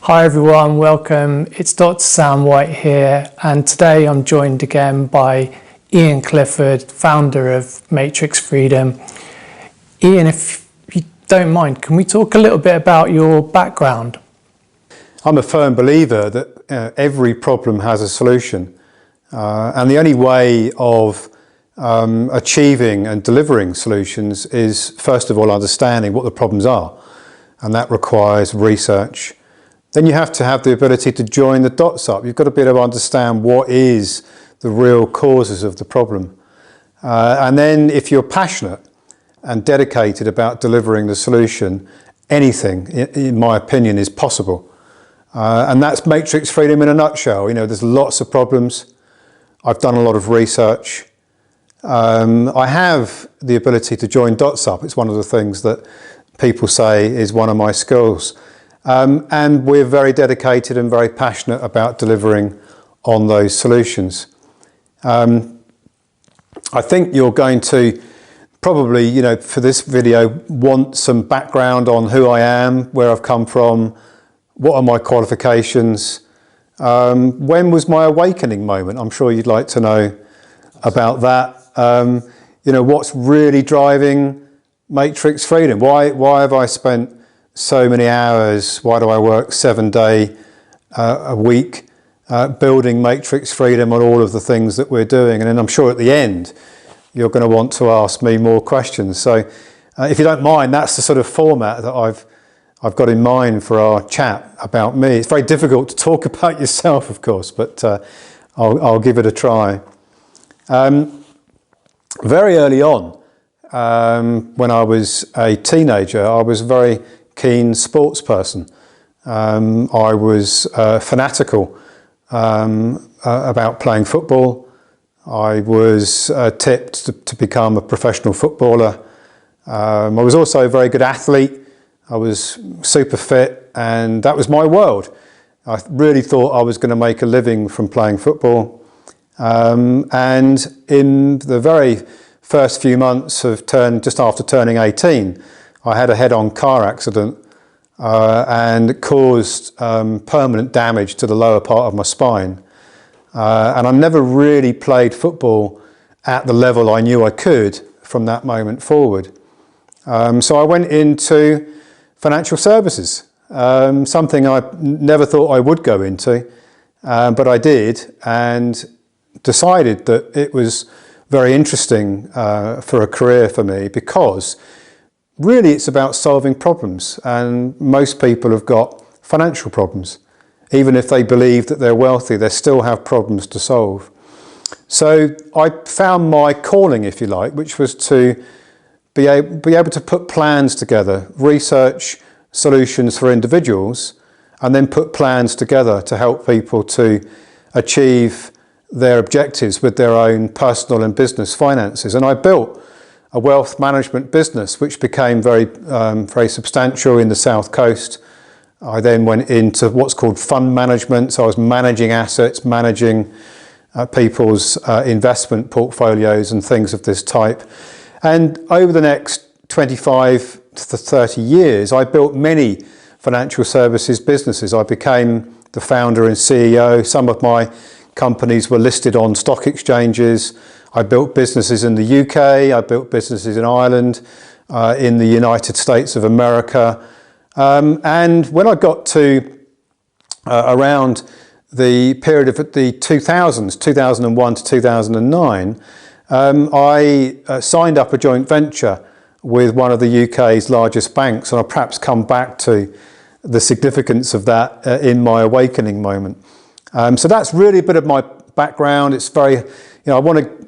Hi everyone, welcome. It's Dr. Sam White here, and today I'm joined again by Iain Clifford, founder of Matrixfreedom. Iain, if you don't mind, can we talk a little bit about your background? I'm a firm believer that every problem has a solution, and the only way of achieving and delivering solutions is first of all understanding what the problems are, and that requires research. Then you have to have the ability to join the dots up. You've got to be able to understand what is the real causes of the problem. And then if you're passionate and dedicated about delivering the solution, anything, in my opinion, is possible. And that's Matrixfreedom in a nutshell. You know, there's lots of problems. I've done a lot of research. I have the ability to join dots up. It's one of the things that people say is one of my skills. And we're very dedicated and very passionate about delivering on those solutions. I think you're going to probably, you know, for this video, want some background on who I am, where I've come from, what are my qualifications, when was my awakening moment? I'm sure you'd like to know about that. You know, what's really driving Matrixfreedom? Why have I spent so many hours? Why do I work 7 days a week building Matrixfreedom on all of the things that we're doing? And then I'm sure at the end you're going to want to ask me more questions. So if you don't mind, that's the sort of format that I've got in mind for our chat about me. It's very difficult to talk about yourself, of course, but I'll give it a try. Very early on, when I was a teenager, I was a very keen sports person. I was fanatical about playing football. I was tipped to become a professional footballer. I was also a very good athlete. I was super fit, and that was my world. I really thought I was going to make a living from playing football. And in the very first few months of just after turning 18, I had a head-on car accident and it caused permanent damage to the lower part of my spine. And I never really played football at the level I knew I could from that moment forward. So I went into financial services, something I never thought I would go into, but I did, and decided that it was very interesting for a career for me, because really it's about solving problems, and most people have got financial problems. Even if they believe that they're wealthy, they still have problems to solve. So I found my calling, if you like, which was to be able to put plans together, research solutions for individuals, and then put plans together to help people to achieve their objectives with their own personal and business finances. And I built a wealth management business which became very substantial in the South Coast. I then went into what's called fund management. So I was managing assets, managing people's investment portfolios and things of this type. And over the next 25 to 30 years, I built many financial services businesses. I became the founder and CEO. Some of my companies were listed on stock exchanges. I built businesses in the UK, I built businesses in Ireland, in the United States of America. And when I got to around the period of the 2000s, 2001 to 2009, I signed up a joint venture with one of the UK's largest banks, and I'll perhaps come back to the significance of that in my awakening moment. So that's really a bit of my background. It's very, you know,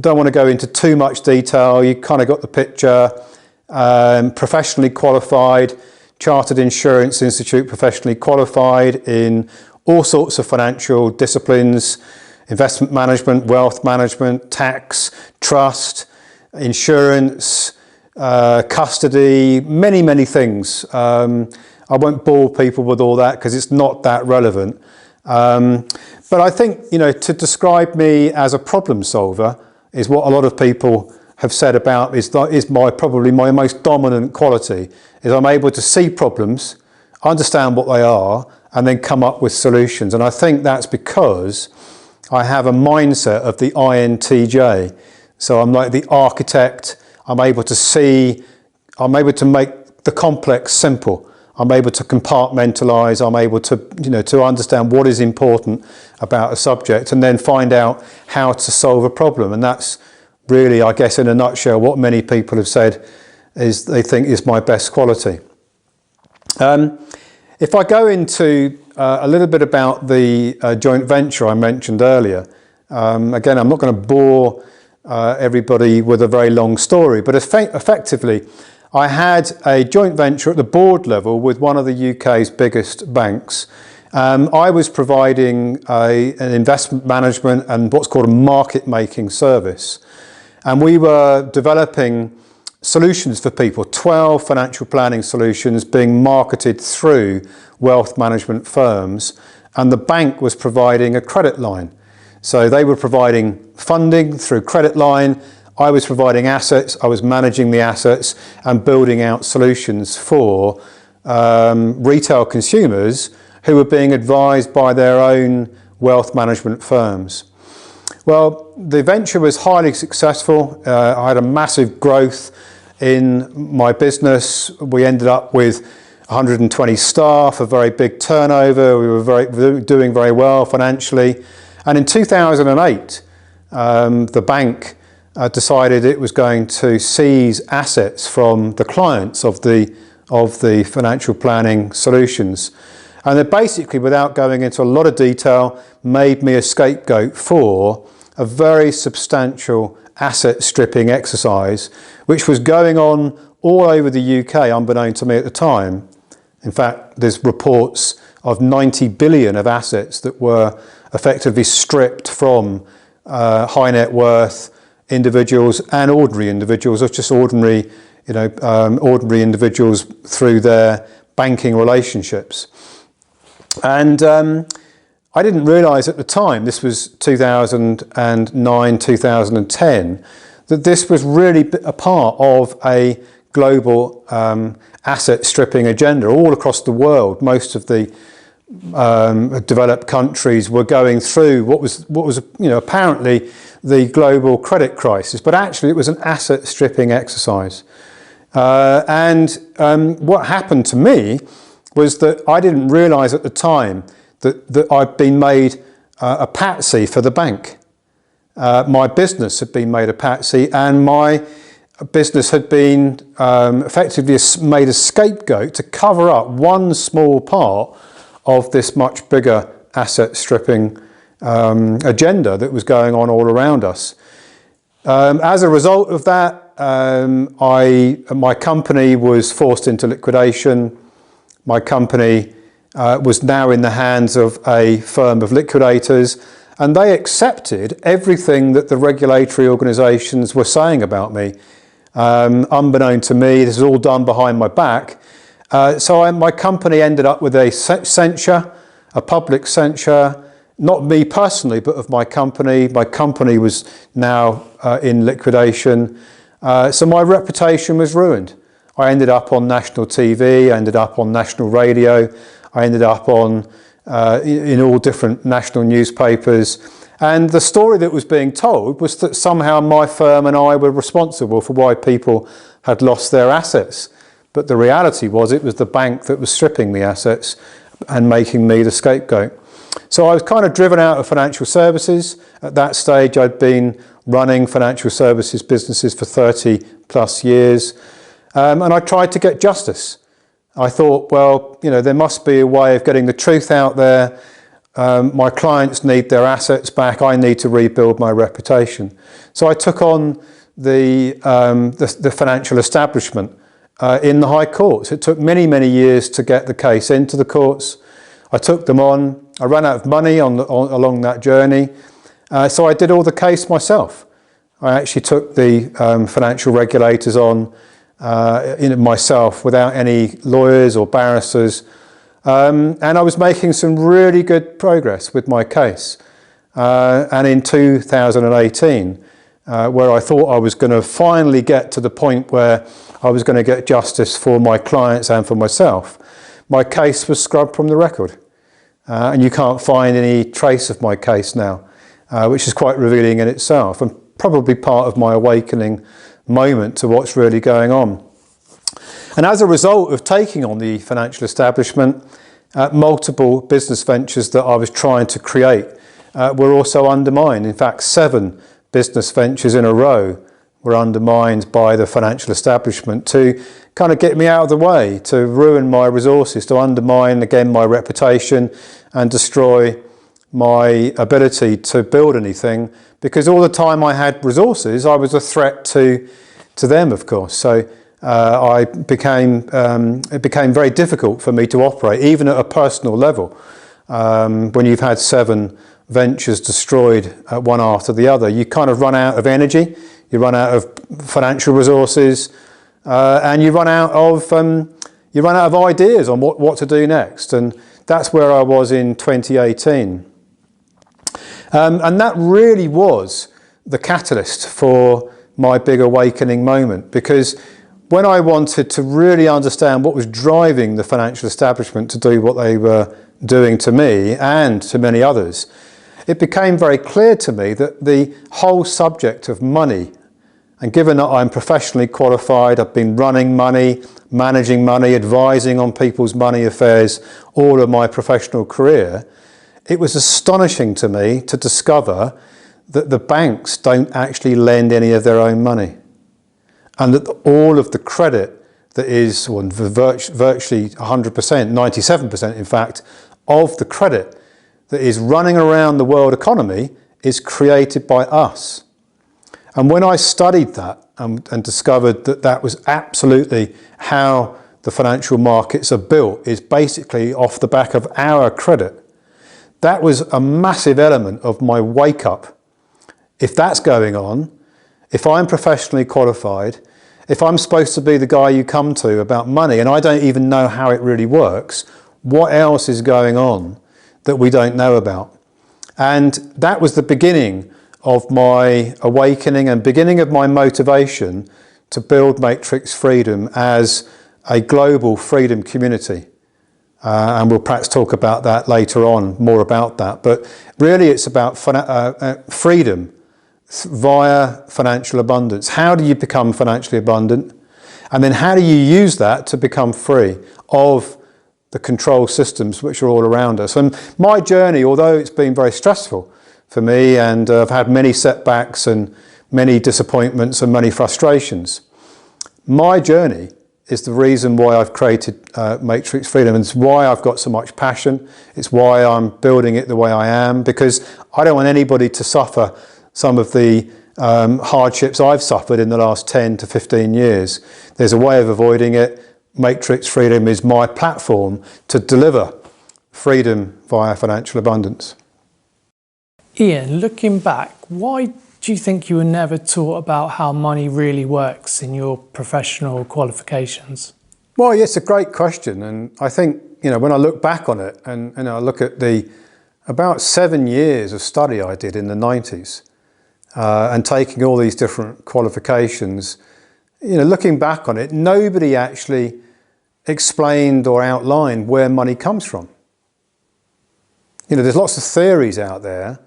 don't want to go into too much detail. You kind of got the picture. Professionally qualified, Chartered Insurance Institute, professionally qualified in all sorts of financial disciplines: investment management, wealth management, tax, trust, insurance, custody, many things. I won't bore people with all that because it's not that relevant. But I think, you know, to describe me as a problem solver is what a lot of people have said about is probably my most dominant quality. Is I'm able to see problems, understand what they are, and then come up with solutions. And I think that's because I have a mindset of the INTJ. So I'm like the architect. I'm able to see, I'm able to make the complex simple. I'm able to compartmentalize. I'm able to, to understand what is important about a subject and then find out how to solve a problem. And that's really, I guess, in a nutshell, what many people have said is they think is my best quality. If I go into a little bit about the joint venture I mentioned earlier, again, I'm not going to bore everybody with a very long story, but effectively, I had a joint venture at the board level with one of the UK's biggest banks. I was providing an investment management and what's called a market making service. And we were developing solutions for people, 12 financial planning solutions being marketed through wealth management firms. And the bank was providing a credit line. So they were providing funding through credit line. I was providing assets, I was managing the assets and building out solutions for retail consumers who were being advised by their own wealth management firms. Well, the venture was highly successful. I had a massive growth in my business. We ended up with 120 staff, a very big turnover. We were doing very well financially. And in 2008, the bank decided it was going to seize assets from the clients of the financial planning solutions. And they basically, without going into a lot of detail, made me a scapegoat for a very substantial asset stripping exercise, which was going on all over the UK, unbeknown to me at the time. In fact, there's reports of 90 billion of assets that were effectively stripped from high net worth individuals and ordinary individuals, or just ordinary, ordinary individuals through their banking relationships. And I didn't realise at the time, this was 2009, 2010, that this was really a part of a global asset stripping agenda all across the world. Most of the developed countries were going through what was apparently the global credit crisis, but actually it was an asset stripping exercise. What happened to me was that I didn't realise at the time that I'd been made a patsy for the bank. My business had been made a patsy, and my business had been effectively made a scapegoat to cover up one small part of this much bigger asset stripping agenda that was going on all around us. As a result of that, my company was forced into liquidation. My company was now in the hands of a firm of liquidators, and they accepted everything that the regulatory organisations were saying about me. Unbeknown to me, this is all done behind my back. My company ended up with a censure, a public censure, not me personally, but of my company. My company was now in liquidation. So my reputation was ruined. I ended up on national TV, I ended up on national radio, I ended up on in all different national newspapers. And the story that was being told was that somehow my firm and I were responsible for why people had lost their assets. But the reality was it was the bank that was stripping the assets and making me the scapegoat. So I was kind of driven out of financial services. At that stage, I'd been running financial services businesses for 30 plus years. And I tried to get justice. I thought, well, there must be a way of getting the truth out there. My clients need their assets back. I need to rebuild my reputation. So I took on the financial establishment in the High Courts. It took many, many years to get the case into the courts. I took them on. I ran out of money along that journey. So I did all the case myself. I actually took the financial regulators on myself without any lawyers or barristers. And I was making some really good progress with my case. And in 2018, where I thought I was going to finally get to the point where I was going to get justice for my clients and for myself, my case was scrubbed from the record. and you can't find any trace of my case now, which is quite revealing in itself, and probably part of my awakening moment to what's really going on. And as a result of taking on the financial establishment, multiple business ventures that I was trying to create were also undermined. In fact, 7 business ventures in a row were undermined by the financial establishment to kind of get me out of the way, to ruin my resources, to undermine again my reputation and destroy my ability to build anything, because all the time I had resources, I was a threat to them, of course. So it became very difficult for me to operate, even at a personal level. When you've had 7 ventures destroyed one after the other, you kind of run out of energy, you run out of financial resources, and you run out of ideas on what to do next. And that's where I was in 2018. And that really was the catalyst for my big awakening moment, because when I wanted to really understand what was driving the financial establishment to do what they were doing to me and to many others, it became very clear to me that the whole subject of money, and given that I'm professionally qualified, I've been running money, managing money, advising on people's money affairs all of my professional career, it was astonishing to me to discover that the banks don't actually lend any of their own money, and that all of the credit that is virtually 100%, 97% in fact, of the credit that is running around the world economy is created by us. And when I studied that and discovered that that was absolutely how the financial markets are built, is basically off the back of our credit, that was a massive element of my wake up. If that's going on, if I'm professionally qualified, if I'm supposed to be the guy you come to about money and I don't even know how it really works, what else is going on that we don't know about? And that was the beginning of my awakening and beginning of my motivation to build Matrixfreedom as a global freedom community. And we'll perhaps talk about that later on, more about that. But really it's about freedom via financial abundance. How do you become financially abundant? And then how do you use that to become free of the control systems which are all around us? And my journey, although it's been very stressful for me, and I've had many setbacks and many disappointments and many frustrations, my journey is the reason why I've created Matrixfreedom. It's why I've got so much passion. It's why I'm building it the way I am, because I don't want anybody to suffer some of the hardships I've suffered in the last 10 to 15 years. There's a way of avoiding it. Matrixfreedom is my platform to deliver freedom via financial abundance. Iain, looking back, why do you think you were never taught about how money really works in your professional qualifications? Well, yes, it's a great question. And I think, when I look back on it and I look at the about 7 years of study I did in the 90s, and taking all these different qualifications, looking back on it, nobody actually explained or outlined where money comes from. There's lots of theories out there,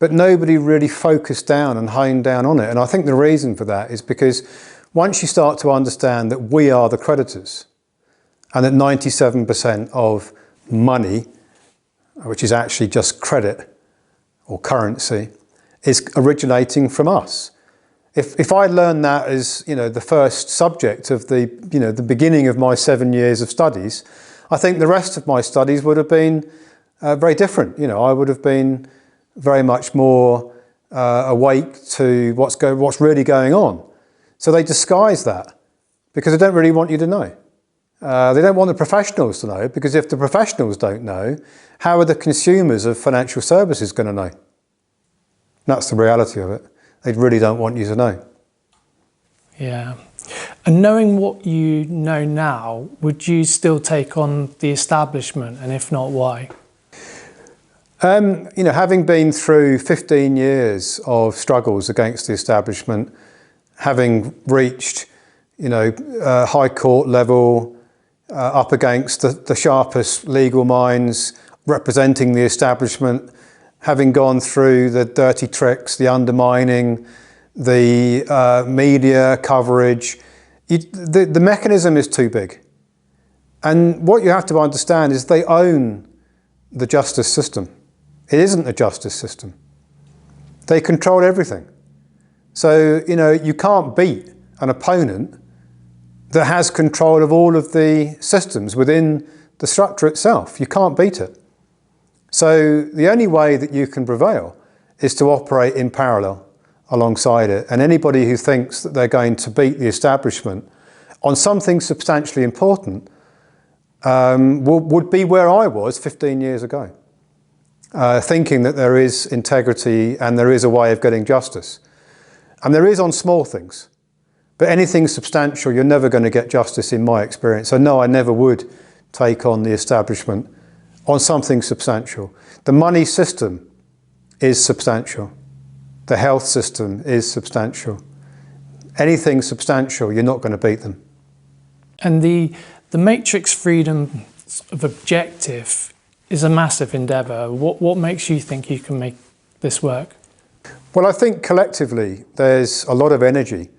but nobody really focused down and honed down on it. And I think the reason for that is because once you start to understand that we are the creditors, and that 97% of money, which is actually just credit or currency, is originating from us. If I learned that as the first subject of the the beginning of my 7 years of studies, I think the rest of my studies would have been very different. I would have been very much more awake to what's really going on. So they disguise that because they don't really want you to know. They don't want the professionals to know, because if the professionals don't know, how are the consumers of financial services going to know? That's the reality of it. They really don't want you to know. Yeah. And knowing what you know now, would you still take on the establishment? And if not, why? Having been through 15 years of struggles against the establishment, having reached, high court level, up against the sharpest legal minds, representing the establishment, having gone through the dirty tricks, the undermining, the media coverage, the mechanism is too big. And what you have to understand is they own the justice system. It isn't a justice system. They control everything. So, you know, you can't beat an opponent that has control of all of the systems within the structure itself. You can't beat it. So the only way that you can prevail is to operate in parallel alongside it. And anybody who thinks that they're going to beat the establishment on something substantially important would be where I was 15 years ago, thinking that there is integrity and there is a way of getting justice. And there is on small things. But anything substantial, you're never going to get justice in my experience. So no, I never would take on the establishment on something substantial. The money system is substantial. The health system is substantial. Anything substantial, you're not going to beat them. And the Matrixfreedom of objective is a massive endeavour. What makes you think you can make this work? Well, I think collectively there's a lot of energy.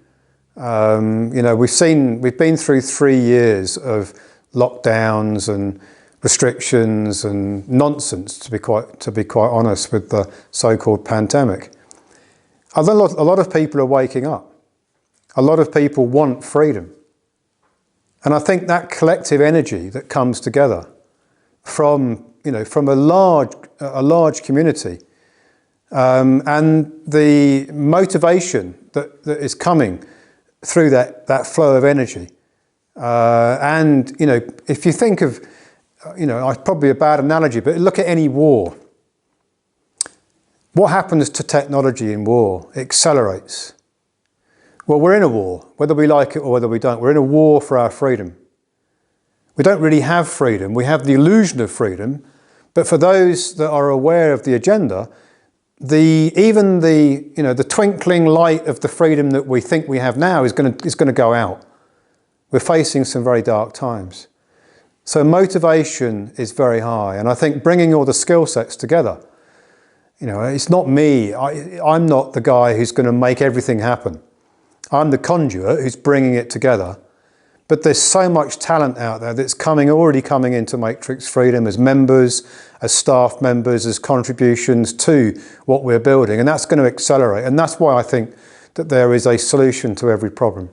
You know, we've been through 3 years of lockdowns and restrictions and nonsense, to be quite honest, with the so-called pandemic. A lot of people are waking up. A lot of people want freedom. And I think that collective energy that comes together from a large community, and the motivation that is coming through that flow of energy. And, you know, if you think of, you know, probably a bad analogy, but look at any war. What happens to technology in war? It accelerates. Well, we're in a war, whether we like it or whether we don't. We're in a war for our freedom. We don't really have freedom. We have the illusion of freedom, but for those that are aware of the agenda, even the twinkling light of the freedom that we think we have now is going to go out. We're facing some very dark times. So motivation is very high, and I think bringing all the skill sets together, you know, it's not me. I'm not the guy who's going to make everything happen. I'm the conduit who's bringing it together. But there's so much talent out there that's already coming into Matrixfreedom as members, as staff members, as contributions to what we're building. And that's going to accelerate. And that's why I think that there is a solution to every problem.